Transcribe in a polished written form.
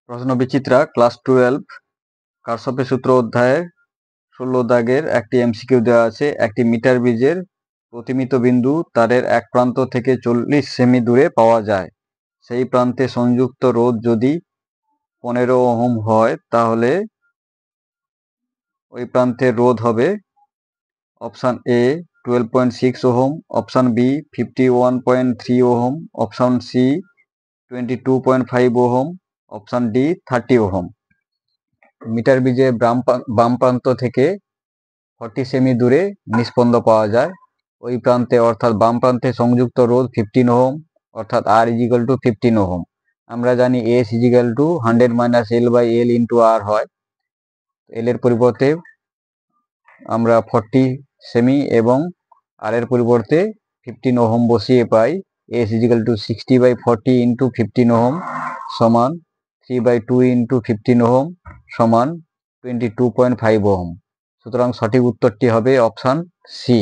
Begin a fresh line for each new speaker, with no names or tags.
প্রশ্ন বিচিত্রা ক্লাস 12 কারশফের সূত্র অধ্যায়ের 16 দাগের একটি এমসিকিউ দেওয়া আছে। একটি মিটার ব্রিজের প্রতিমিত বিন্দু তারের এক প্রান্ত থেকে 40 সেমি দূরে পাওয়া যায়। সেই প্রান্তে সংযুক্ত রোধ যদি 15 ওহম হয় তাহলে ওই প্রান্তের রোধ হবে option A 12.6 ohm, option B 51.3 ohm, option C 22.5 ohm, option D 30 ohm. Metre ব্রিজের বাম প্রান্ত থেকে 40 সেমি দূরে নিস্পন্দ পাওয়া যায়। ওই প্রান্তে অর্থাৎ বাম প্রান্তে সংযুক্ত রোধ 15 ওহম, অর্থাৎ R = 15 ওহম। আমরা জানি S = 100 - L/L × R হয়। L এর পরিবর্তে আমরা 40 সেমি এবং R এর পরিবর্তে 15 ওহম বসিয়ে পাই S = 60/40 × 15 ওহম সমান 3/2 × 15 ওহম সমান 22.5 ওহম। সুতরাং সঠিক উত্তরটি হবে অপশান সি।